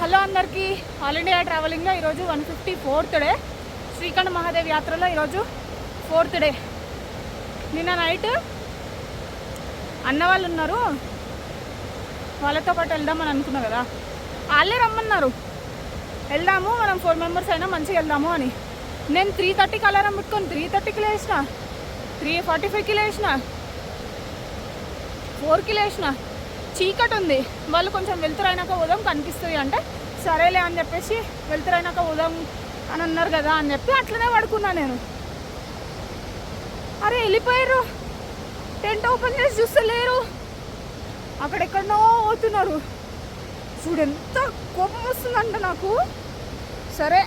Hello అందరికీ, all India ట్రావెలింగ్లో ఈరోజు 154th day. Srikanta Mahadev యాత్రలో ఈరోజు 4th డే. నిన్న నైట్ అన్న వాళ్ళు ఉన్నారు, వాళ్ళతో పాటు వెళ్దామని అనుకున్నా కదా. వాళ్ళే రమ్మన్నారు, వెళ్దాము మనం 4 మెంబర్స్ అయినా మంచిగా వెళ్దాము అని. నేను 3:30కి అలారం పెట్టుకొని 3:30కి లేచిన, 3:45కి లేచిన, 4కి లేచిన. చీకటి ఉంది, వాళ్ళు కొంచెం వెళ్తురైనాక పోదాం కనిపిస్తుంది అంటే సరేలే అని చెప్పేసి వెళ్తురైనాక పోదాం అని అన్నారు కదా అని చెప్పి అట్లనే పడుకున్నా నేను. అరే వెళ్ళిపోయారు, టెంట్ ఓపెన్ చేసి చూస్తలేరు, అక్కడెక్కడనో పోతున్నారు. చూడు ఎంత కోపం వస్తుందంట నాకు. సరే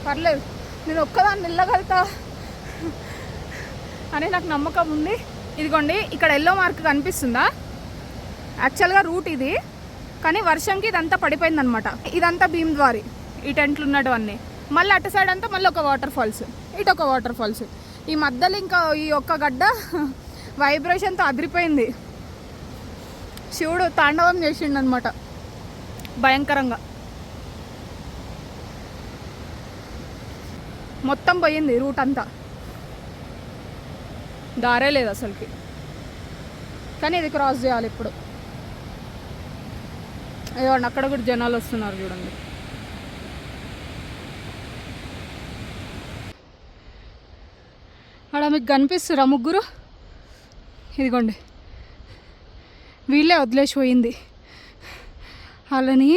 పర్లేదు, నేను ఒక్కదాన్ని వెళ్ళగలుగుతా అని నాకు నమ్మకం ఉంది. ఇదిగోండి, ఇక్కడ ఎల్లో మార్క్ కనిపిస్తుందా? యాక్చువల్గా రూట్ ఇది, కానీ వర్షంకి ఇదంతా పడిపోయిందనమాట. ఇదంతా భీమ్ద్వారి, ఈ టెంట్లు ఉన్నట్టు అన్నీ. మళ్ళీ అటు సైడ్ అంతా మళ్ళీ ఒక వాటర్ ఫాల్స్, ఇటు ఒక వాటర్ ఫాల్స్. ఈ మధ్యలో ఇంకా ఈ ఒక్క గడ్డ వైబ్రేషన్తో అదిరిపోయింది. శివుడు తాండవం చేసిండు అనమాట భయంకరంగా. మొత్తం పోయింది రూట్ అంతా, దారే లేదు అసలుకి. కానీ ఇది క్రాస్ చేయాలి ఇప్పుడు. ఏమండి అక్కడ కూడా జనాలు వస్తున్నారు చూడండి. అక్కడ మీకు కనిపిస్తురా ముగ్గురు? ఇదిగోండి, వీళ్ళే వదిలేసి పోయింది వాళ్ళని.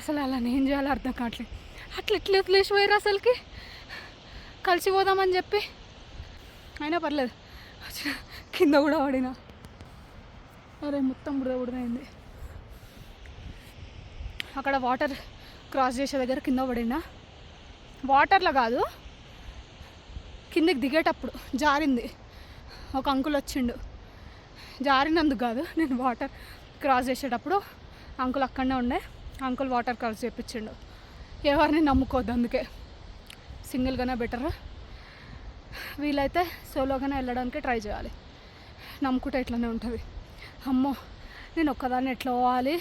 అసలు వాళ్ళని ఏం చేయాలో అర్థం కావట్లేదు. అట్లా ఎట్లా వదిలేసి పోయారు అసలుకి, కలిసిపోదామని చెప్పి. అయినా పర్లేదు, కింద కూడా పడినా. అరే మొత్తం బుడదైంది. అక్కడ వాటర్ క్రాస్ చేసే దగ్గర కింద పడినా. వాటర్లో కాదు, కిందకి దిగేటప్పుడు జారింది. ఒక అంకుల్ వచ్చిండు, జారినందుకు కాదు, నేను వాటర్ క్రాస్ చేసేటప్పుడు అంకుల్ అక్కడనే ఉండే. అంకుల్ వాటర్ క్రాస్ చేయించిండు. ఎవరిని నమ్ముకోవద్దు, అందుకే సింగిల్గానే బెటర్. వీలైతే సోలోగానే వెళ్ళడానికి ట్రై చేయాలి. నమ్ముకుంటే ఇట్లనే ఉంటుంది. అమ్మో నేను ఒక్కదాన్ని ఎట్లా పోవాలి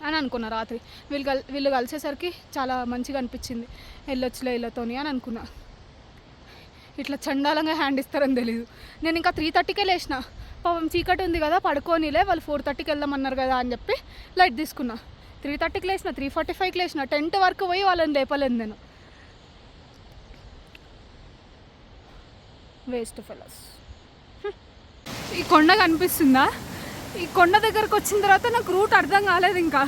అని అనుకున్నా రాత్రి. వీళ్ళు కలిసేసరికి చాలా మంచిగా అనిపించింది. వెళ్ళొచ్చులే వీళ్ళతోని అని అనుకున్నా. ఇట్లా చండాలంగా హ్యాండ్ ఇస్తారని తెలీదు. నేను ఇంకా 3:30కే లేచిన. పాపం చీకటి ఉంది కదా, పడుకోనిలే, వాళ్ళు 4:30కి వెళ్దామన్నారు కదా అని చెప్పి లైట్ తీసుకున్నా. 3:30కి లేచిన, 3:45కి లేచిన. టెంట్ వరకు పోయి వాళ్ళని లేపలేదు నేను. Waste fellows. ఈ కొండ కనిపిస్తుందా? ఈ కొండ దగ్గరకు వచ్చిన తర్వాత నాకు రూట్ అర్థం కాలేదు. ఇంకా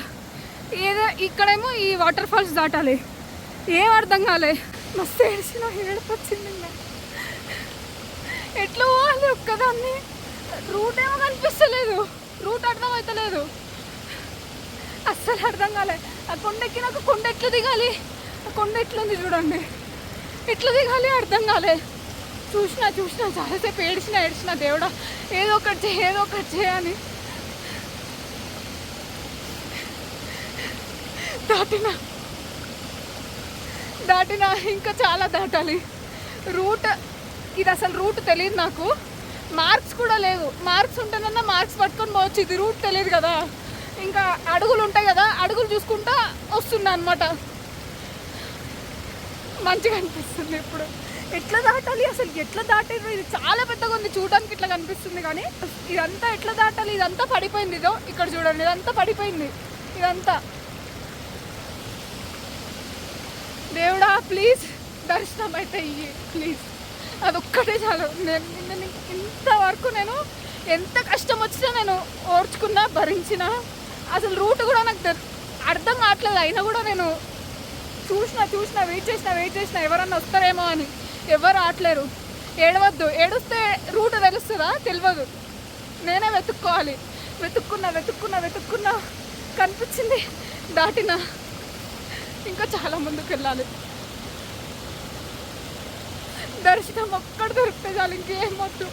ఏదో ఇక్కడేమో ఈ వాటర్ ఫాల్స్ దాటాలి, ఏం అర్థం కాలే. మస్తు ఏడ్చిన, ఏడుపు వచ్చింది. ఎట్లా పోవాలి ఒక్కదాన్ని? రూట్ ఏమో కనిపిస్తలేదు, రూట్ అర్థం అవుతలేదు, అస్సలు అర్థం కాలే. ఆ కొండ ఎక్కి నాకు కొండ ఎట్లా దిగాలి, ఆ కొండ ఎట్లుంది చూడండి, ఎట్లా దిగాలి అర్థం కాలే. చూసినా చాలాసేపు ఏడ్చిన దేవుడా ఏదో ఒకటి చేయని. దాటినా ఇంకా చాలా దాటాలి. రూట్ ఇది అసలు రూట్ తెలియదు నాకు. మార్క్స్ కూడా లేవు. మార్క్స్ ఉంటేనన్నా మార్క్స్ పట్టుకొని పోవచ్చు, ఇది రూట్ తెలియదు కదా. ఇంకా అడుగులు ఉంటాయి కదా, అడుగులు చూసుకుంటా వస్తున్నా అనమాట. మంచిగా అనిపిస్తుంది. ఇప్పుడు ఎట్లా దాటాలి అసలు, ఎట్లా దాటారు? ఇది చాలా పెద్దగా ఉంది, చూడడానికి ఇట్లా కనిపిస్తుంది కానీ ఇదంతా ఎట్లా దాటాలి? ఇదంతా పడిపోయింది. ఇదో ఇక్కడ చూడండి, ఇదంతా పడిపోయింది. ఇదంతా దేవుడా ప్లీజ్ దర్శనం అయితే ఇయ్యి ప్లీజ్, అదొక్కటే చాలు. నేను ఇంతవరకు నేను ఎంత కష్టం వచ్చినా నేను ఓర్చుకున్నా, భరించిన. అసలు రూట్ కూడా నాకు అర్థం కావట్లేదు. అయినా కూడా నేను చూసిన వెయిట్ చేసిన ఎవరన్నా వస్తారేమో అని. ఎవరు రావట్లేరు. ఏడవద్దు, ఏడుస్తే రూట్ తెలుస్తుందా? తెలియదు. నేనే వెతుక్కోవాలి. వెతుక్కున్నా కనిపించింది, దాటినా. ఇంకా చాలా ముందుకు వెళ్ళాలి. దర్శనం ఒక్కడ దొరికితే చాలు, ఇంకేం వద్దు.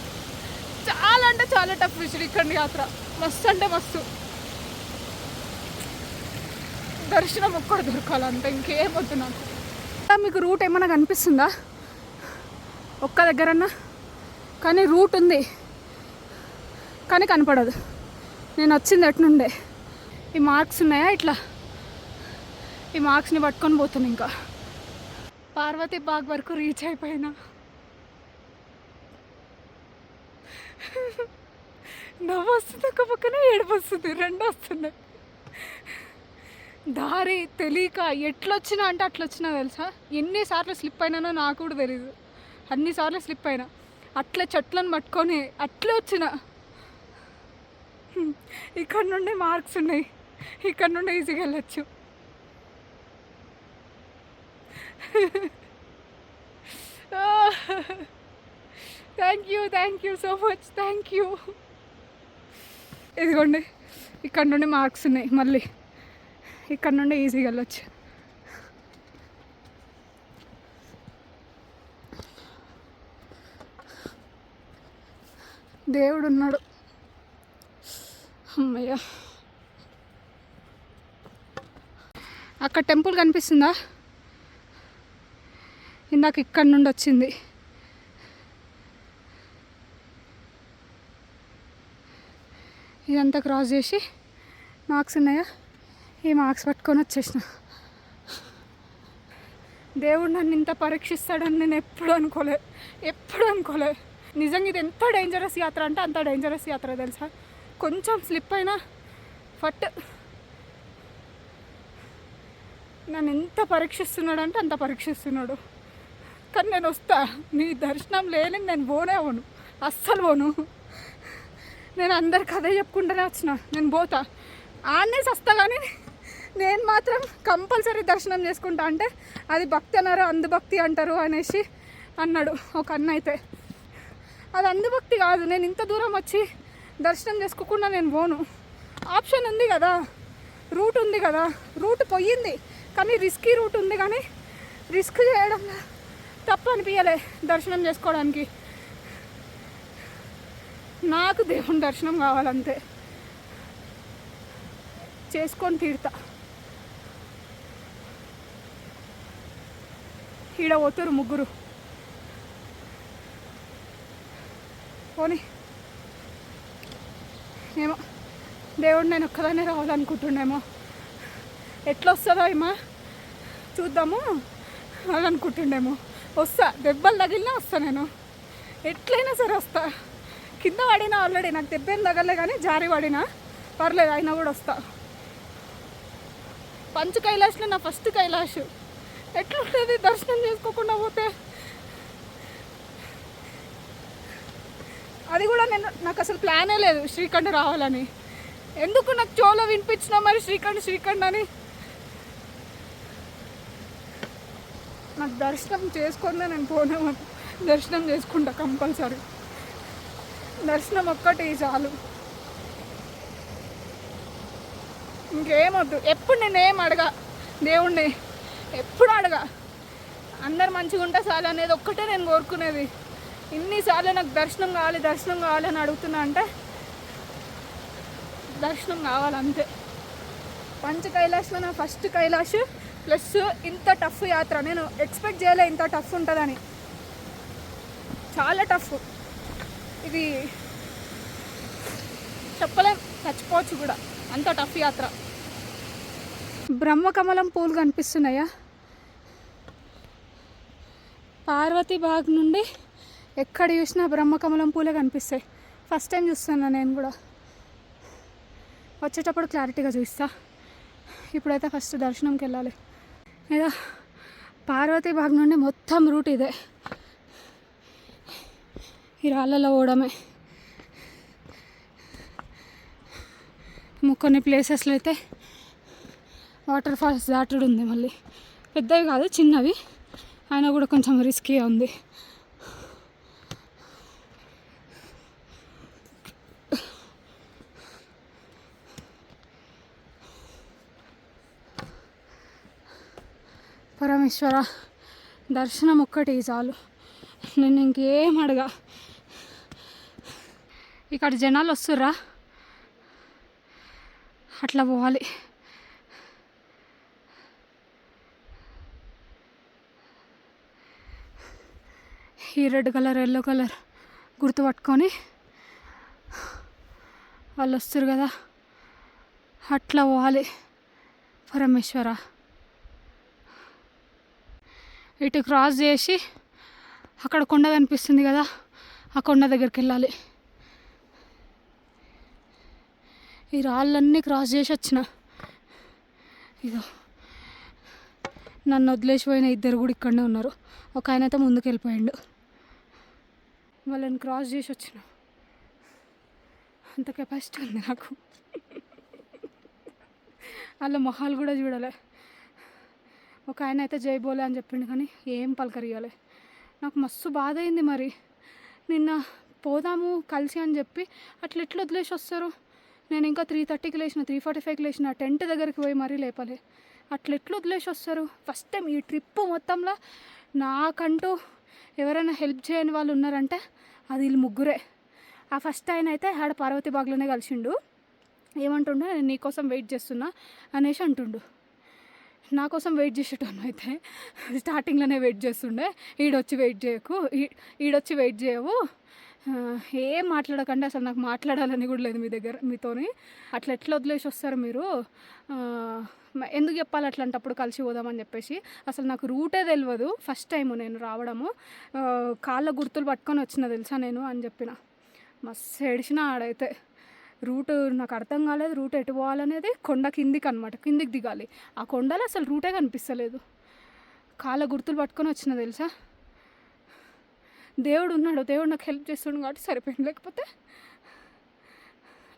చాలా అంటే చాలా టఫ్ శ్రీకంఠ యాత్ర, మస్తు అంటే మస్తు. దర్శనం ఒక్కడ దొరకాలంటే ఇంకేం వద్దు నాకు. మీకు రూట్ ఏమైనా కనిపిస్తుందా ఒక్క దగ్గరన్నా? కానీ రూట్ ఉంది కానీ కనపడదు. నేను వచ్చింది ఎట్నుండే ఈ మార్క్స్ ఉన్నాయా ఇట్లా, ఈ మార్క్స్ని పట్టుకొని పోతాను. ఇంకా పార్వతీ బాగ్ వరకు రీచ్ అయిపోయినా. నవ్వు వస్తుంది, ఒక పక్కన ఏడుపు వస్తుంది, రెండు వస్తున్నాయి. దారి తెలియక ఎట్లొచ్చినా అంటే అట్లొచ్చినా తెలుసా, ఎన్నిసార్లు స్లిప్ అయినానో నాకు కూడా తెలీదు. అన్నిసార్లు స్లిప్ అయినా, అట్లా చెట్లను పట్టుకొని అట్లే వచ్చిన. ఇక్కడ నుండి మార్క్స్ ఉన్నాయి, ఇక్కడ నుండి ఈజీగా వెళ్ళచ్చు. Thank you so much, thank you. ఇదిగోండి ఇక్కడ నుండి మార్క్స్ ఉన్నాయి, మళ్ళీ ఇక్కడ నుండి ఈజీగా వెళ్ళొచ్చు. దేవుడు ఉన్నాడు, అమ్మయ్య. అక్కడ టెంపుల్ కనిపిస్తుందా, ఇందాక ఇక్కడ నుండి వచ్చింది. ఇదంతా క్రాస్ చేసి మార్క్స్ ఉన్నాయా, ఈ మార్క్స్ పట్టుకొని వచ్చేసిన. దేవుడు నన్ను ఇంత పరీక్షిస్తాడని నేను ఎప్పుడు అనుకోలే. నిజంగా ఇది ఎంత డేంజరస్ యాత్ర అంటే అంత డేంజరస్ యాత్ర తెలుసా. కొంచెం స్లిప్ అయినా ఫట్ నన్ను ఎంత పరీక్షిస్తున్నాడు అంటే అంత పరీక్షిస్తున్నాడు. కానీ నేను వస్తా, నీ దర్శనం లేని నేను పోను, అస్సలు పోను. నేను అందరికి అదే చెప్పుకుంటూనే వచ్చిన, నేను పోతా ఆడనే వస్తా, కానీ నేను మాత్రం కంపల్సరీ దర్శనం చేసుకుంటా. అంటే అది భక్తి అన్నారు, అంధభక్తి అంటారు అనేసి అన్నాడు ఒక అన్న. అయితే అది అంధభక్తి కాదు, నేను ఇంత దూరం వచ్చి దర్శనం చేసుకోకుండా నేను పోను. ఆప్షన్ ఉంది కదా, రూట్ ఉంది కదా, రూట్ పోయింది కానీ రిస్కీ రూట్ ఉంది, కానీ రిస్క్ చేయడం తప్పు అనిపించలే దర్శనం చేసుకోవడానికి. నాకు దేవుని దర్శనం కావాలంతే, చేసుకొని తీరుతా. ఈడ పోతారు ముగ్గురు, పోనీ ఏమో దేవుడు నేను ఒక్కదానే రావాలనుకుంటుండేమో, ఎట్లా వస్తుందో ఏమో చూద్దాము అని అనుకుంటుండేమో. వస్తా, దెబ్బలు తగిలినా వస్తా, నేను ఎట్లయినా సరే వస్తా. కింద పడినా ఆల్రెడీ, నాకు దెబ్బ ఏం తగలే కానీ జారి పడినా పర్లేదు, అయినా కూడా వస్తా. పంచ కైలాష్లో నా ఫస్ట్ కైలాష్. ఎట్లుంటుంది దర్శనం చేసుకోకుండా పోతే? అది కూడా నాకు అసలు ప్లానే లేదు శ్రీఖండ్ రావాలని. ఎందుకు నాకు చోలో వినిపించినా మరి శ్రీఖండ్ అని. నాకు దర్శనం చేసుకుందా, నేను పోనేమో దర్శనం చేసుకుంటా కంపల్సరీ. దర్శనం ఒక్కటి చాలు, ఇంకేమొద్దు. ఎప్పుడు నేనేం అడగా దేవుణ్ణి, ఎప్పుడు అడగా. అందరు మంచిగా ఉంటే చాలు అనేది ఒక్కటే నేను కోరుకునేది. ఇన్నిసార్లు నాకు దర్శనం కావాలి అని అడుగుతున్నా అంటే దర్శనం కావాలంతే. పంచ కైలాష్లో నా ఫస్ట్ కైలాష్, ప్లస్ ఇంత టఫ్ యాత్ర. నేను ఎక్స్పెక్ట్ చేయలే ఇంత టఫ్ ఉంటుందని, చాలా టఫ్. ఇది చెప్పలేం, చచ్చిపోవచ్చు కూడా, అంత టఫ్ యాత్ర. బ్రహ్మకమలం పూలు కనిపిస్తున్నాయా? పార్వతీ బాగ్ నుండి ఎక్కడ చూసినా బ్రహ్మకమలం పూలే కనిపిస్తాయి. ఫస్ట్ టైం చూస్తున్నా నేను కూడా. వచ్చేటప్పుడు క్లారిటీగా చూస్తా. ఇప్పుడైతే ఫస్ట్ దర్శనంకి వెళ్ళాలి. ఏదో పార్వతీ బాగ్ నుండి మొత్తం రూట్ ఇదే, ఈ రాళ్ళలో పోవడమే. కొన్ని ప్లేసెస్లో అయితే వాటర్ ఫాల్స్ దాటుడు ఉంది, మళ్ళీ పెద్దవి కాదు చిన్నవి, అయినా కూడా కొంచెం రిస్కీగా ఉంది. పరమేశ్వర దర్శనం ఒక్కటి చాలు, నేను ఇంకేం అడగా. ఇక్కడ జనాలు వస్తుర్రా, అట్లా పోవాలి. ఈ రెడ్ కలర్ ఎల్లో కలర్ గుర్తుపట్టుకొని వాళ్ళు వస్తారు కదా, అట్లా పోవాలి పరమేశ్వర. ఇటు క్రాస్ చేసి అక్కడ కొండ కనిపిస్తుంది కదా, ఆ కొండ దగ్గరికి వెళ్ళాలి. ఈ రాళ్ళన్నీ క్రాస్ చేసి వచ్చిన. ఇదో నన్ను వదిలేసిపోయిన ఇద్దరు కూడా ఇక్కడనే ఉన్నారు. ఒక ఆయన అయితే ముందుకు వెళ్ళిపోయాడు. వాళ్ళని క్రాస్ చేసి వచ్చిన. అంత కెపాసిటీ ఉంది నాకు. వాళ్ళ మొహాలు కూడా చూడాలి. ఒక ఆయన అయితే జై బోలే అని చెప్పిండు కానీ ఏం పలకరియాలి. నాకు మస్తు బాధ అయింది. మరి నిన్న పోదాము కలిసి అని చెప్పి అట్లా ఎట్లా వదిలేసి వస్తారు. నేను ఇంకా 3:30కి లేచిన, 3:45కి లేచిన, టెంట్ దగ్గరికి పోయి మరీ లేపాలి. అట్లా ఎట్లా వదిలేసి వస్తారు. ఫస్ట్ టైం ఈ ట్రిప్ మొత్తంలో నాకంటూ ఎవరైనా హెల్ప్ చేయని వాళ్ళు ఉన్నారంటే అది వీళ్ళు ముగ్గురే. ఆ ఫస్ట్ ఆయన అయితే ఆడ పార్వతి బాగ్లోనే కలిసిండు. ఏమంటుండే, నేను నీకోసం వెయిట్ చేస్తున్నా అనేసి అంటుండు. నా కోసం వెయిట్ చేసేటోను అయితే స్టార్టింగ్లోనే వెయిట్ చేస్తుండే. ఈడొచ్చి వెయిట్ చేయకు, ఈడొచ్చి వెయిట్ చేయవు, ఏం మాట్లాడకండి, అసలు నాకు మాట్లాడాలని కూడా లేదు మీ దగ్గర మీతోని. అట్లా ఎట్లా వదిలేసి వస్తారు మీరు, ఎందుకు చెప్పాలి అట్లాంటప్పుడు కలిసి పోదామని చెప్పేసి. అసలు నాకు రూటే తెలియదు, ఫస్ట్ టైము నేను రావడము. కాళ్ళ గుర్తులు పట్టుకొని వచ్చిన తెలుసా నేను అని చెప్పిన. మస్తు ఏడిచిన ఆడైతే. రూట్ నాకు అర్థం కాలేదు, రూట్ ఎటు పోవాలనేది. కొండ కిందికి అనమాట, కిందికి దిగాలి. ఆ కొండలో అసలు రూటే కనిపిస్తలేదు. కాళ్ళ గుర్తులు పట్టుకొని వచ్చిన తెలుసా. దేవుడు ఉన్నాడు, దేవుడు నాకు హెల్ప్ చేస్తుండు కాబట్టి సరిపోయింది.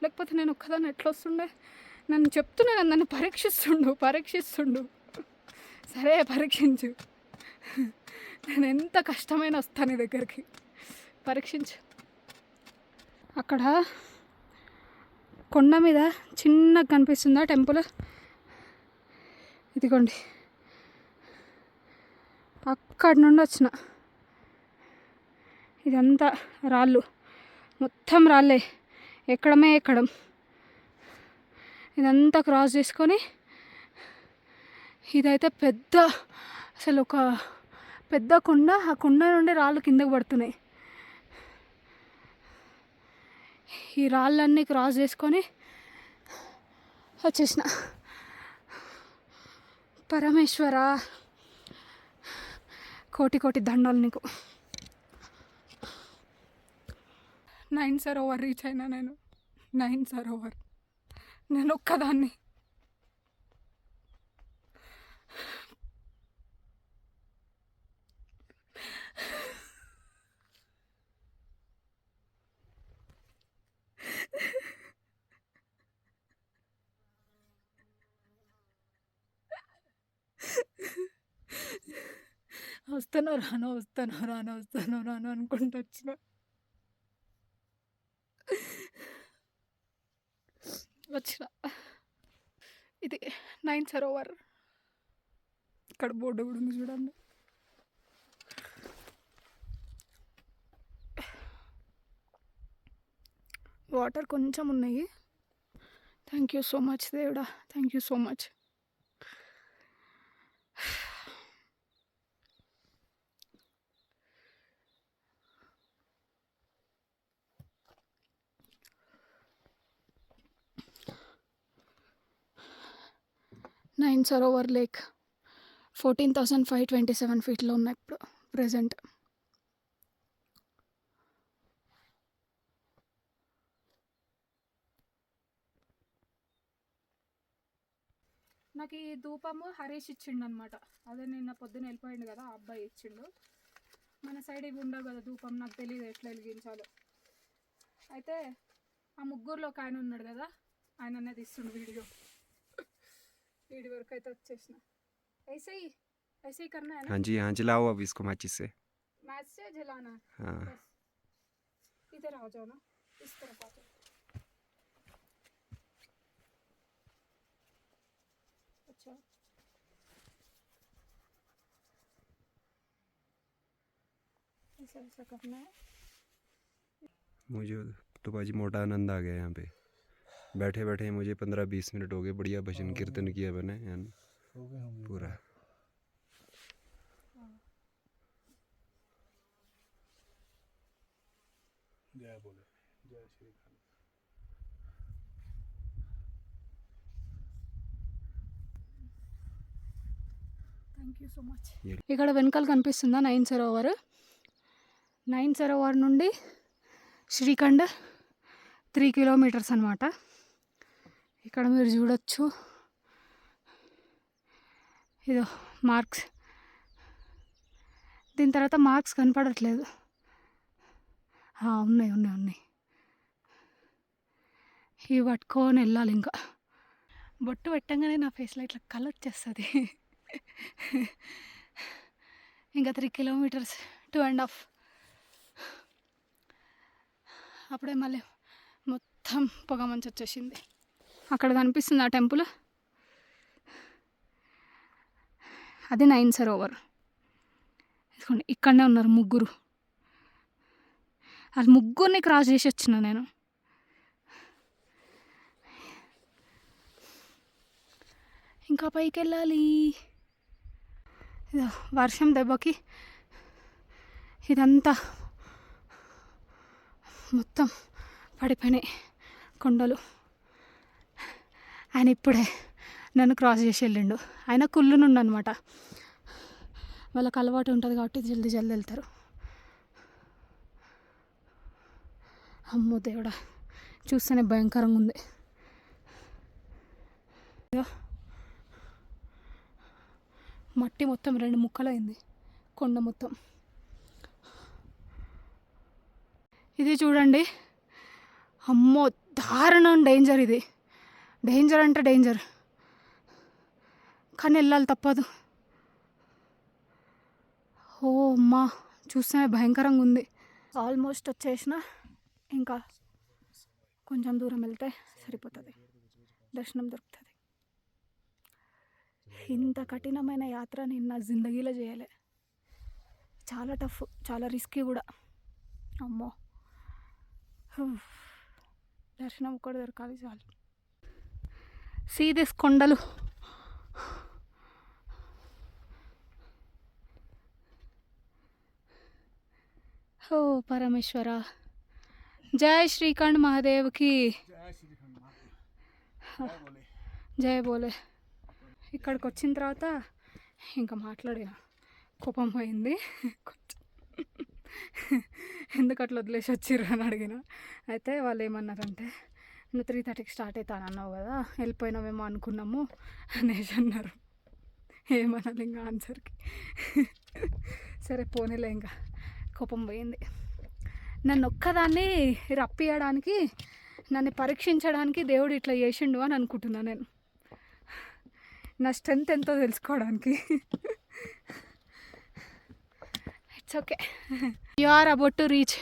లేకపోతే నేను ఒక్కదాన్ని ఎట్లా వస్తుండే. నన్ను చెప్తున్నా, నన్ను పరీక్షిస్తుండు. సరే పరీక్షించు, నేను ఎంత కష్టమైన వస్తాను నీ దగ్గరికి, పరీక్షించు. అక్కడ కొండ మీద చిన్నగా కనిపిస్తుందా టెంపుల్, ఇదిగోండి. అక్కడి నుండి వచ్చిన. ఇదంతా రాళ్ళు, మొత్తం రాళ్ళే, ఎక్కడం. ఇదంతా క్రాస్ చేసుకొని ఇదైతే పెద్ద, అసలు ఒక పెద్ద కొండ. ఆ కొండ నుండి రాళ్ళు కిందకు పడుతున్నాయి. ఈ రాళ్ళన్నీ క్రాస్ చేసుకొని వచ్చేసిన. పరమేశ్వర, కోటి దండాలు నీకు. 9 సరోవర్ రీచ్ అయినా నేను. 9 సరోవర్ నేను ఒక్కదాన్ని. వస్తాను రాను అనుకుంటూ వచ్చిన. ఇది 9 సరోవర్. ఇక్కడ బోర్డు కూడా ఉంది చూడండి. వాటర్ కొంచెం ఉన్నాయి. థ్యాంక్ యూ సో మచ్ దేవుడా, thank you so much. Nine Sarovar lake 14,527 ఫీట్లో ఉన్నాయి ఇప్పుడు ప్రజెంట్. నాకు ఈ ధూపము హరీష్ ఇచ్చిండు అనమాట. అదే నిన్న పొద్దున వెళ్ళిపోయిండు కదా, ఆ అబ్బాయి ఇచ్చిండు. మన సైడ్ ఇవి ఉండవు కదా ధూపం, నాకు తెలియదు ఎట్లా వెలిగించాలో. అయితే ఆ ముగ్గురులో ఒక ఆయన ఉన్నాడు కదా, ఆయన అనేది ఇస్తుండు వీడియో వరకు అయితే వచ్చేసిన. ऐसे ही करना है ना? हाँ जी जलाओ अब इसको माचिस से। मैच से जलाना है। हाँ इधर आ जाओ ना, इस तरफ आ जाओ। अच्छा ऐसा करना है। मुझे तो बाजी मोटा आनंद आ गया यहाँ पे बैठे बैठे। मुझे 15-20 मिनट हो गए, बढ़िया भजन कीर्तन किया मैंने पूरा। जय बोले, जय Shri thank you so much. ये ఇక్కడ వెనకాల కనిపిస్తుందా నైన్ సరోవర్ నుండి శ్రీఖండ్ 3 కిలోమీటర్స్ అనమాట. ఇక్కడ మీరు చూడొచ్చు, ఇదో మార్క్స్. దీని తర్వాత మార్క్స్ కనపడట్లేదు. ఉన్నాయి. ఇవి పట్టుకొని వెళ్ళాలి. ఇంకా బొట్టు పెట్టంగానే నా ఫేస్లో ఇట్లా కలర్ వచ్చేస్తుంది. ఇంకా 3 కిలోమీటర్స్ 2.5. అప్పుడే మళ్ళీ మొత్తం పొగ మంచి వచ్చేసింది. అక్కడ కనిపిస్తుంది ఆ టెంపుల్, అది నైన్ సరోవర్. ఇదిగోండి ఇక్కడనే ఉన్నారు ముగ్గురు. అది ముగ్గురిని క్రాస్ చేసి వచ్చిన నేను. ఇంకా పైకి వెళ్ళాలి. వర్షం దెబ్బకి ఇదంతా మొత్తం పడిపోయినాయి కొండలు. ఆయన ఇప్పుడే నన్ను క్రాస్ చేసి వెళ్ళిండు. ఆయన కుళ్ళునుండు అనమాట. వాళ్ళకి అలవాటు ఉంటుంది కాబట్టి జల్దీ వెళ్తారు. అమ్మో దేవుడా, చూస్తేనే భయంకరంగా ఉంది. మట్టి మొత్తం 2 ముక్కలైంది కొండ మొత్తం. ఇది చూడండి, అమ్మో దారుణం డేంజర్. ఇది డేంజర్ అంటే డేంజర్, కానీ వెళ్ళాలి తప్పదు. ఓ అమ్మా, చూస్తేనే భయంకరంగా ఉంది. ఆల్మోస్ట్ వచ్చేసిన, ఇంకా కొంచెం దూరం వెళ్తే సరిపోతుంది, దర్శనం దొరుకుతుంది. ఇంత కఠినమైన యాత్ర నేను నా జిందగీలో చేయలే. చాలా టఫ్, చాలా రిస్కీ కూడా. అమ్మో, దర్శనం ఒక్కటి దొరకాలి చాలు. సీదిస్ కొండలు. ఓ పరమేశ్వర, జై శ్రీఖండ్ మహాదేవ్కి జై బోలే. ఇక్కడికి వచ్చిన తర్వాత ఇంకా మాట్లాడిన, కోపం పోయింది కొంచెం. ఎందుకు అట్లా వదిలేసి వచ్చిర్రు అని అడిగిన. అయితే వాళ్ళు ఏమన్నారంటే, నువ్వు 3:30కి స్టార్ట్ అవుతాను అన్నావు కదా, వెళ్ళిపోయినామేమో అనుకున్నాము అనేసి అన్నారు. ఏమనాలి ఇంకా ఆన్సర్కి. సరే పోనీలే, ఇంకా కోపం పోయింది. నన్ను ఒక్కదాన్ని రప్పియడానికి, నన్ను పరీక్షించడానికి దేవుడు ఇట్లా చేసిండు అని అనుకుంటున్నాను నేను, నా స్ట్రెంత్ ఎంతో తెలుసుకోవడానికి. It's okay. You are about to reach.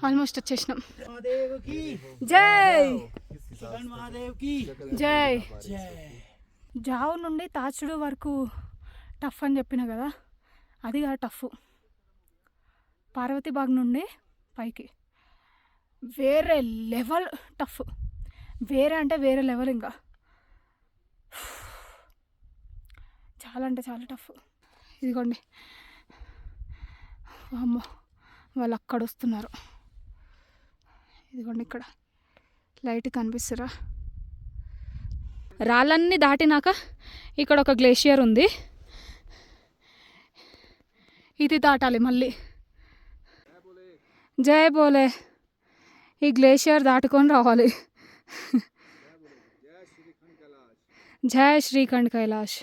Almost వచ్చేసినాం. జై జై. జావు నుండి తాచుడు వరకు టఫ్ అని చెప్పిన కదా, అది కాదు టఫ్. పార్వతీబాగ్ నుండి పైకి వేరే లెవెల్ టఫ్. వేరే అంటే వేరే లెవెల్. ఇంకా చాలా అంటే చాలా టఫ్. ఇదిగోండి, అమ్మో వాళ్ళు అక్కడ వస్తున్నారు. ఇదిగోండి ఇక్కడ లైట్ కనిపిస్తురా. రాళ్ళన్నీ దాటినాక ఇక్కడ ఒక గ్లేషియర్ ఉంది, ఇది దాటాలి మళ్ళీ. జై బోలే. ఈ గ్లేషియర్ దాటుకొని రావాలి. జై శ్రీఖండ్ కైలాష్.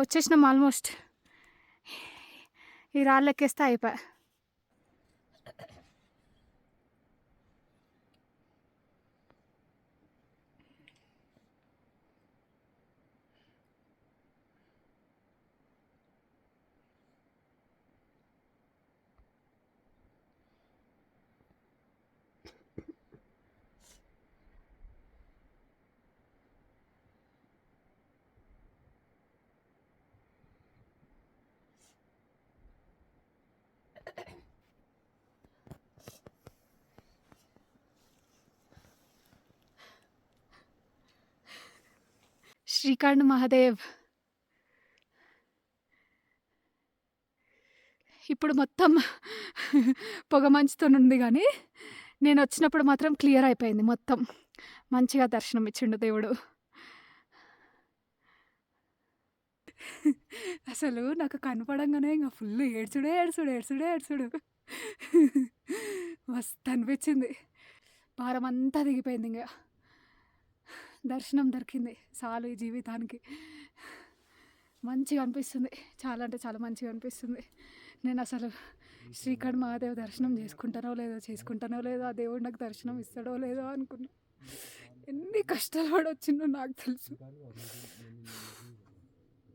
వచ్చేసినాం ఆల్మోస్ట్. ఈ రాళ్ళు ఎక్కేస్తే అయిపోయా. శ్రీఖండ్ మహాదేవ్. ఇప్పుడు మొత్తం పొగ మంచుతో ఉంది, కానీ నేను వచ్చినప్పుడు మాత్రం క్లియర్ అయిపోయింది మొత్తం. మంచిగా దర్శనం ఇచ్చిండు దేవుడు. అసలు నాకు కనపడంగానే ఇంకా ఫుల్ ఏడ్చుడే ఏడ్చుడు ఏడ్చుడే ఏడ్చుడు మస్తు అనిపించింది. భారం అంతా దిగిపోయింది. ఇంకా దర్శనం దొరికింది చాలు ఈ జీవితానికి. మంచిగా అనిపిస్తుంది, చాలా అంటే చాలా మంచిగా అనిపిస్తుంది. నేను అసలు శ్రీకాంత్ మహాదేవ్ దర్శనం చేసుకుంటానో లేదో ఆ దేవుడు నాకు దర్శనం ఇస్తాడో లేదో అనుకున్నా. ఎన్ని కష్టాలు పడి వచ్చిందో నాకు తెలుసు.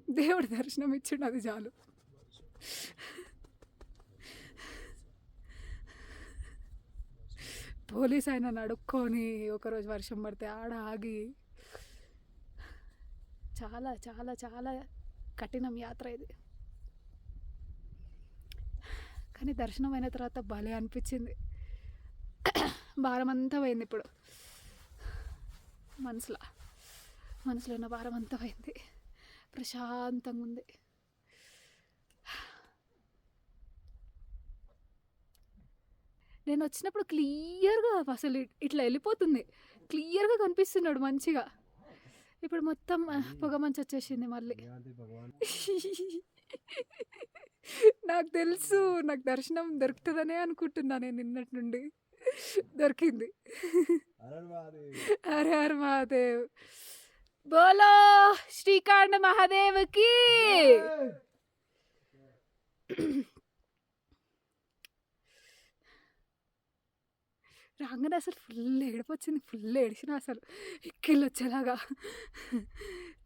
దేవుడు దర్శనం ఇచ్చిండు, అది చాలు. పోలీస్ ఆయన అడుక్కొని ఒకరోజు వర్షం పడితే ఆడ ఆగి చాలా చాలా చాలా కఠినం యాత్ర ఇది. కానీ దర్శనం అయిన తర్వాత భలే అనిపించింది. భారం అంతా పోయింది ఇప్పుడు. మనసులో ఉన్న భారం అంతా పోయింది. ప్రశాంతంగా ఉంది. నేను వచ్చినప్పుడు క్లియర్గా అసలు ఇట్లా వెళ్ళిపోతుంది, క్లియర్గా కనిపిస్తున్నాడు మంచిగా. ఇప్పుడు మొత్తం పొగ మంచి వచ్చేసింది మళ్ళీ. నాకు తెలుసు, నాకు దర్శనం దొరుకుతుందనే అనుకుంటున్నా నేను నిన్నటి నుండి. దొరికింది. హర హర మహాదేవ్. బోలో శ్రీకాంత్ మహాదేవ్కి. రాగానే అసలు ఫుల్ ఏడుపు వచ్చింది, ఫుల్ ఏడిచిన అసలు ఎక్కిళ్ళు వచ్చేలాగా.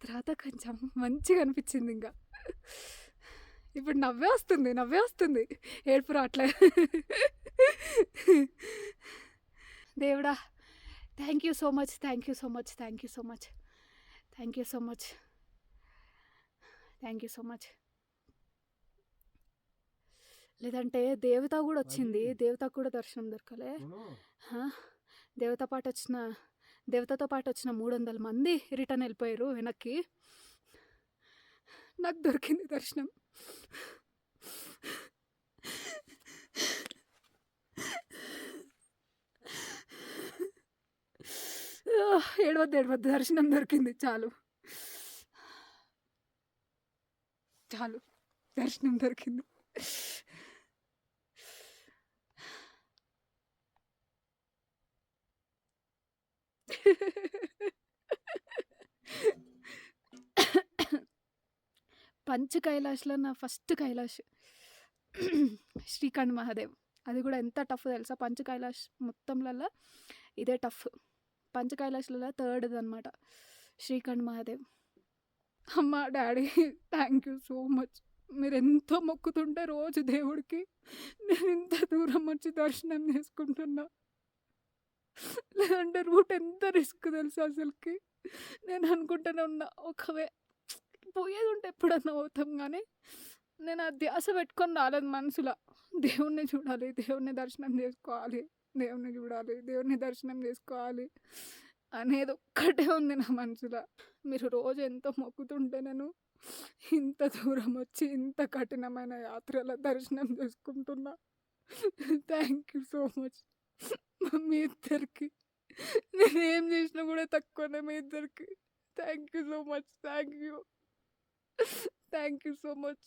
తర్వాత కొంచెం మంచిగా అనిపించింది. ఇంకా ఇప్పుడు నవ్వే వస్తుంది, ఏడుపు రావట్లే. దేవుడా, thank you so much, thank you so much, thank you so much, thank you so much, thank you so much. లేదంటే దేవత కూడా వచ్చింది, దేవతకు కూడా దర్శనం దొరకలే. దేవతతో పాటు వచ్చిన 300 మంది రిటర్న్ వెళ్ళిపోయారు వెనక్కి. నాకు దొరికింది దర్శనం. ఏడవద్దు, దర్శనం దొరికింది, చాలు దర్శనం దొరికింది. పంచ్ కైలాష్లో నా ఫస్ట్ కైలాష్ శ్రీకాంత్ మహాదేవ్. అది కూడా ఎంత టఫ్ తెలుసా, పంచ్ కైలాష్ మొత్తంలలో ఇదే టఫ్. పంచ కైలాష్లలో 3rd అనమాట శ్రీకాంత్ మహాదేవ్. అమ్మ, daddy, thank you so much. మీరు ఎంతో మొక్కుతుంటే రోజు దేవుడికి, నేను ఇంత దూరం వచ్చి దర్శనం చేసుకుంటున్నా. లేదంటే రూట్ ఎంత రిస్క్ తెలుసు అసలుకి. నేను అనుకుంటూనే ఉన్నా, ఒకవే పోయేది ఉంటే ఎప్పుడన్నా అవుతాం, కానీ నేను ఆ ధ్యాస పెట్టుకొని రాలేదు మనసులో. దేవుణ్ణి చూడాలి, దేవుణ్ణి దర్శనం చేసుకోవాలి, దేవుణ్ణి దర్శనం చేసుకోవాలి అనేది ఒక్కటే ఉంది నా మనసులో. మీరు రోజు ఎంతో మొక్కుతుంటే నేను ఇంత దూరం వచ్చి ఇంత కఠినమైన యాత్రల దర్శనం చేసుకుంటున్నా. థ్యాంక్ యూ సో మచ్ మీ ఇద్దరికి. నేనేం చేసినా కూడా తక్కువనే మీ ఇద్దరికి. Thank you so much, thank you so much.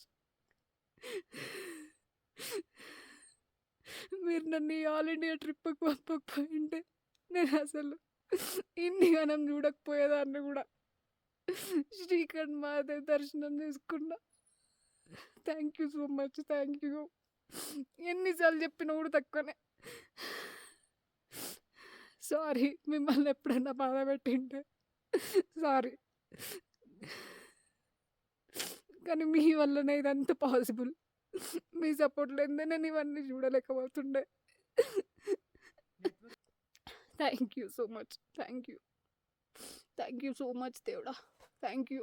మీరు నన్ను ఆల్ ఇండియా ట్రిప్కి పంపకపోయింటే నేను అసలు ఇన్ని గణం చూడకపోయేదాన్ని కూడా. శ్రీకాంత్ మహాదేవ్ దర్శనం చేసుకున్నా. Thank you so much, thank you. ఎన్నిసార్లు చెప్పినా కూడా తక్కువనే. సారీ, మిమ్మల్ని ఎప్పుడైనా బాధ పెట్టింటే సారీ. కానీ మీ వల్లనే ఇదంతా పాసిబుల్. మీ సపోర్ట్ లేదే నేను ఇవన్నీ చూడలేకపోతుండే. Thank you so much, thank you so much దేవుడా. Thank you.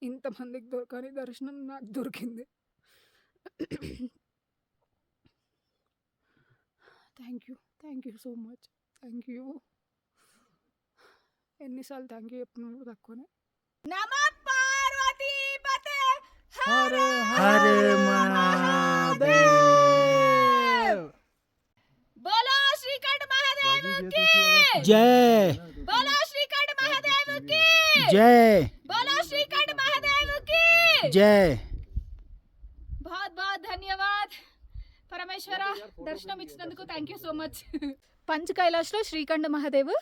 ఇంతమందికి దొరకని దర్శనం నాకు దొరికింది. Thank you so much, thank you. ఎన్నిసార్లు థ్యాంక్ యూ చెప్పినా కూడా తక్కువనే. నమః పార్వతీపతే హర హర మహాదేవ్. బోలో శ్రీకాంత్ మహాదేవ్ కి. जय बोलो श्रीखंड महादेव की जय बोलो श्रीखंड महादेव की जय बहुत बहुत ధన్యవాద్ పరమేశ్వర దర్శనం ఇచ్చినందుకు thank you so much. Panch కైలాష్లో శ్రీఖండ్ మహాదేవ్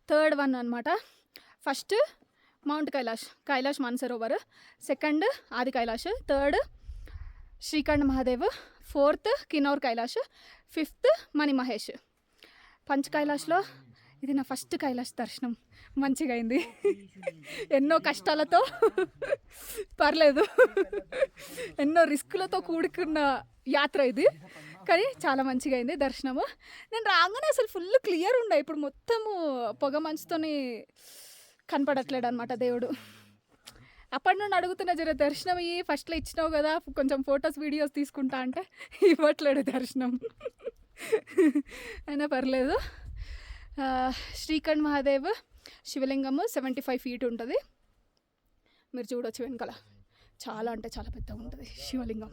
థర్డ్ వన్ అనమాట. First Mount Kailash Manasarovar, second Adi Kailash, third Shrikhand Mahadev, fourth Kinnaur Kailash, fifth Mani Mahesh. Panch కైలాష్లో ఇది నా ఫస్ట్ కైలాష్ దర్శనం. మంచిగా అయింది, ఎన్నో కష్టాలతో పర్లేదు, ఎన్నో రిస్కులతో కూడుకున్న యాత్ర ఇది, కానీ చాలా మంచిగా అయింది దర్శనము. నేను రాగానే అసలు ఫుల్ క్లియర్ ఉండే, ఇప్పుడు మొత్తము పొగ మంచుతోని కనపడట్లేడు అనమాట దేవుడు. అప్పటి నుండి అడుగుతున్న జర దర్శనం ఇవి ఫస్ట్లో ఇచ్చినావు కదా, కొంచెం ఫొటోస్ వీడియోస్ తీసుకుంటా అంటే ఇవ్వట్లేడు దర్శనం. అయినా పర్లేదు. శ్రీఖండ్ మహాదేవ్ శివలింగము 75 feet ఉంటుంది. మీరు చూడొచ్చు వెనకాల, చాలా అంటే చాలా పెద్దగా ఉంటుంది శివలింగం.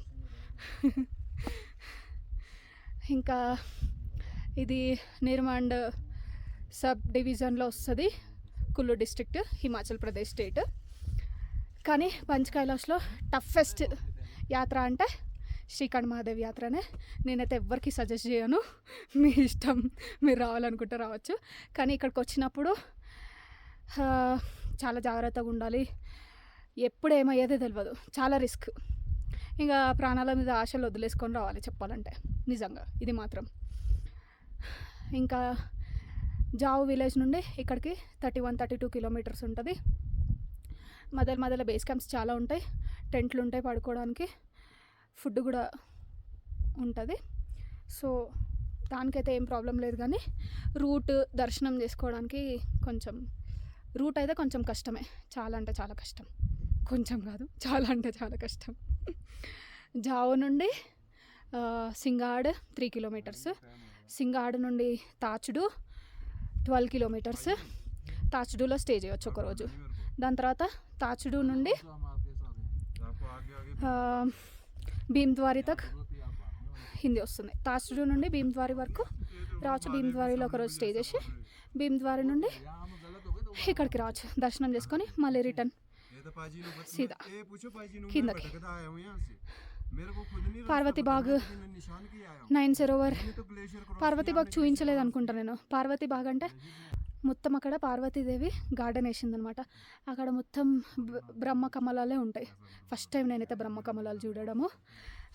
ఇంకా ఇది నిర్మాండ్ సబ్ డివిజన్లో వస్తుంది, కుల్లు డిస్ట్రిక్ట్, హిమాచల్ ప్రదేశ్ స్టేట్. కానీ పంచ్ కైలాష్లో టఫెస్ట్ యాత్ర అంటే శ్రీఖండ్ మహాదేవ్ యాత్రనే. నేనైతే ఎవ్వరికి సజెస్ట్ చేయను, మీ ఇష్టం, మీరు రావాలనుకుంటే రావచ్చు. కానీ ఇక్కడికి వచ్చినప్పుడు చాలా జాగ్రత్తగా ఉండాలి, ఎప్పుడు ఏమయ్యేదో తెలియదు, చాలా రిస్క్. ఇంకా ప్రాణాల మీద ఆశలు వదిలేసుకొని రావాలి చెప్పాలంటే, నిజంగా ఇది మాత్రం. ఇంకా జావు విలేజ్ నుండి ఇక్కడికి 31-32 kilometers ఉంటుంది. మధ్యలో బేస్ క్యాంప్స్ చాలా ఉంటాయి, టెంట్లు ఉంటాయి పడుకోవడానికి, ఫుడ్ కూడా ఉంటుంది. సో దానికైతే ఏం ప్రాబ్లం లేదు. కానీ రూట్ దర్శనం చేసుకోవడానికి కొంచెం, రూట్ అయితే కొంచెం కష్టమే, చాలా అంటే చాలా కష్టం, కొంచెం కాదు చాలా అంటే చాలా కష్టం. జావు నుండి సింగాడ్ 3 kilometers, సింగాడ్ నుండి తాచుడు 12 kilometers. తాచుడులో స్టే చేయవచ్చు ఒకరోజు. దాని తర్వాత తాచుడు నుండి భీమ్ద్వారి తక్ హిందీ వస్తుంది. తాచుడు నుండి భీమ్ద్వారి వరకు రావచ్చు. భీమ్ద్వారిలో ఒకరోజు స్టే చేసి భీమ్ద్వారి నుండి ఇక్కడికి రావచ్చు, దర్శనం చేసుకొని మళ్ళీ రిటర్న్ సీదా కిందకి. పార్వతీబాగ్, నైన్ సరోవర్. పార్వతీబాగ్ చూపించలేదు అనుకుంటా నేను. పార్వతీబాగ్ అంటే మొత్తం అక్కడ పార్వతీదేవి గార్డెన్ వేసిందనమాట. అక్కడ మొత్తం బ్రహ్మకమలాలే ఉంటాయి. ఫస్ట్ టైం నేనైతే బ్రహ్మకమలాలు చూడడము.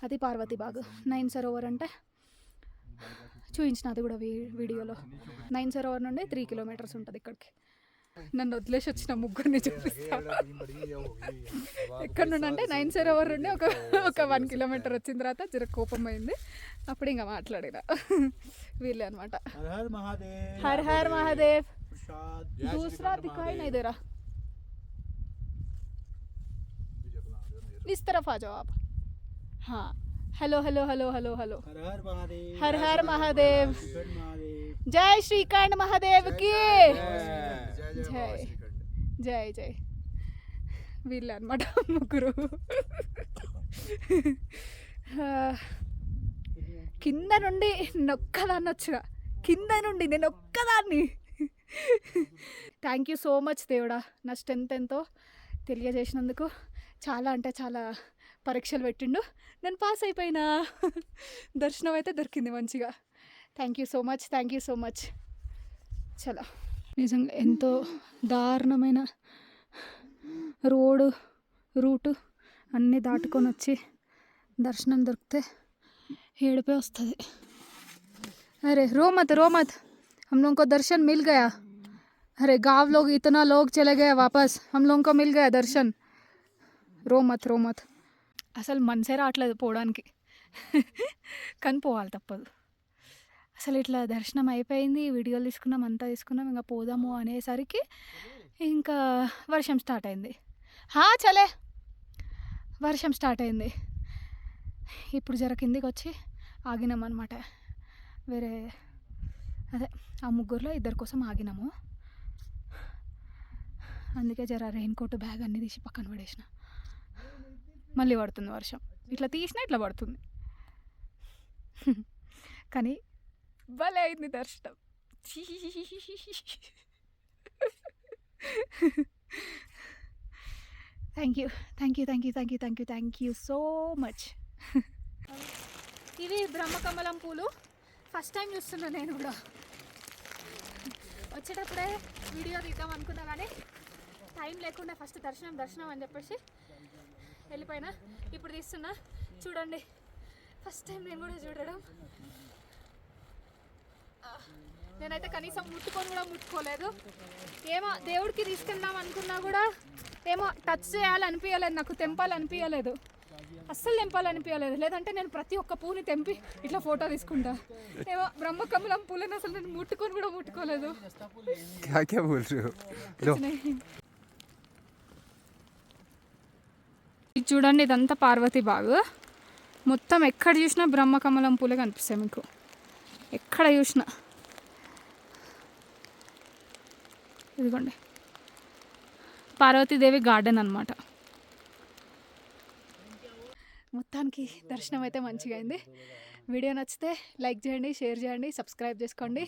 అది పార్వతీబాగ్. నైన్ సరోవర్ అంటే చూపించిన, అది కూడా వీడియోలో. నైన్ సరోవర్ నుండి 3 kilometers ఉంటుంది ఇక్కడికి. నన్ను వదిలేసి వచ్చిన ముగ్గురిని చూపిస్తా. ఎక్కడ నుండి అంటే నైన్ సరోవర్ నుండి ఒక 1 kilometer వచ్చిన తర్వాత జర కోపం అయింది, అప్పుడు ఇంకా మాట్లాడిన. వీళ్ళే అనమాట. Her her Mahadev. दूसरा दिखाई नहीं दे रहा, इस तरफ आ जाओ आप. हाँ, hello hello hello hello hello. हर हर महादेव. जय श्रीखंड महादेव की जय जय जय. వీళ్ళే అనమాట ముగ్గురు. కింద నుండి నొక్కదాన్ని వచ్చిన, కింద నుండి నేను ఒక్కదాన్ని. థ్యాంక్ యూ సో మచ్ దేవుడా, నా స్ట్రెంత్ ఎంతో తెలియజేసినందుకు. చాలా అంటే చాలా పరీక్షలు పెట్టిండు, నేను పాస్ అయిపోయినా. దర్శనం అయితే దొరికింది మంచిగా. Thank you so much, thank you so much. చలో, నిజంగా ఎంతో దారుణమైన రూటు అన్నీ దాటుకొని వచ్చి దర్శనం దొరికితే ఏడిపే వస్తుంది. అరే रो मत, हम लोगों को दर्शन मिल गया. अरे गाँव लोग इतना लोग चले गए वापस, हम लोगों को मिल गया दर्शन. रो मत. అసలు మనసే రావట్లేదు పోవడానికి, కానీ పోవాలి తప్పదు. అసలు ఇట్లా దర్శనం అయిపోయింది, వీడియోలు తీసుకున్నాం, అంతా తీసుకున్నాం, ఇంకా పోదాము అనేసరికి ఇంకా వర్షం స్టార్ట్ అయింది. చలే, వర్షం స్టార్ట్ అయింది. ఇప్పుడు జర కిందికి వచ్చి ఆగినాం అనమాట. వేరే అదే ఆ ముగ్గురులో 2 కోసం ఆగినాము. అందుకే జర రెయిన్ కోట్ బ్యాగ్ అన్నీ తీసి పక్కన పడేసిన. మళ్ళీ పడుతుంది వర్షం, ఇట్లా తీసినా ఇట్లా పడుతుంది. కానీ భలే అయింది దర్శనం, థ్యాంక్ యూ సో మచ్. ఇవి బ్రహ్మకమలం పూలు. ఫస్ట్ టైం చూస్తున్నా నేను కూడా. వచ్చేటప్పుడే వీడియో తీద్దాం అనుకున్నా కానీ టైం లేకుండా ఫస్ట్ దర్శనం అని చెప్పేసి వెళ్ళిపోయినా. ఇప్పుడు తీస్తున్నా చూడండి. ఫస్ట్ టైం నేను కూడా చూడడం. నేనైతే కనీసం ముట్టుకోలేదు. ఏమో దేవుడికి తీసుకెళ్దాం అనుకున్నా కూడా ఏమో టచ్ చేయాలనిపించలేదు, నాకు తెంపాలనిపించలేదు, అస్సలు తెంపాలనిపించలేదు. లేదంటే నేను ప్రతి ఒక్క పూని తెంపి ఇట్లా ఫోటో తీసుకుంటా. ఏమో బ్రహ్మకమలం పూలని అసలు నేను ముట్టుకోలేదు. क्या क्या बोल रहे हो? लो ఇది చూడండి, ఇదంతా పార్వతీ బాగు. మొత్తం ఎక్కడ చూసినా బ్రహ్మకమలం పూలే కనిపిస్తాయి మీకు, ఎక్కడ చూసినా. ఇదిగోండి పార్వతీదేవి గార్డెన్ అన్నమాట. మొత్తానికి దర్శనం అయితే మంచిగా అయింది. వీడియో నచ్చితే లైక్ చేయండి, షేర్ చేయండి, సబ్స్క్రైబ్ చేసుకోండి.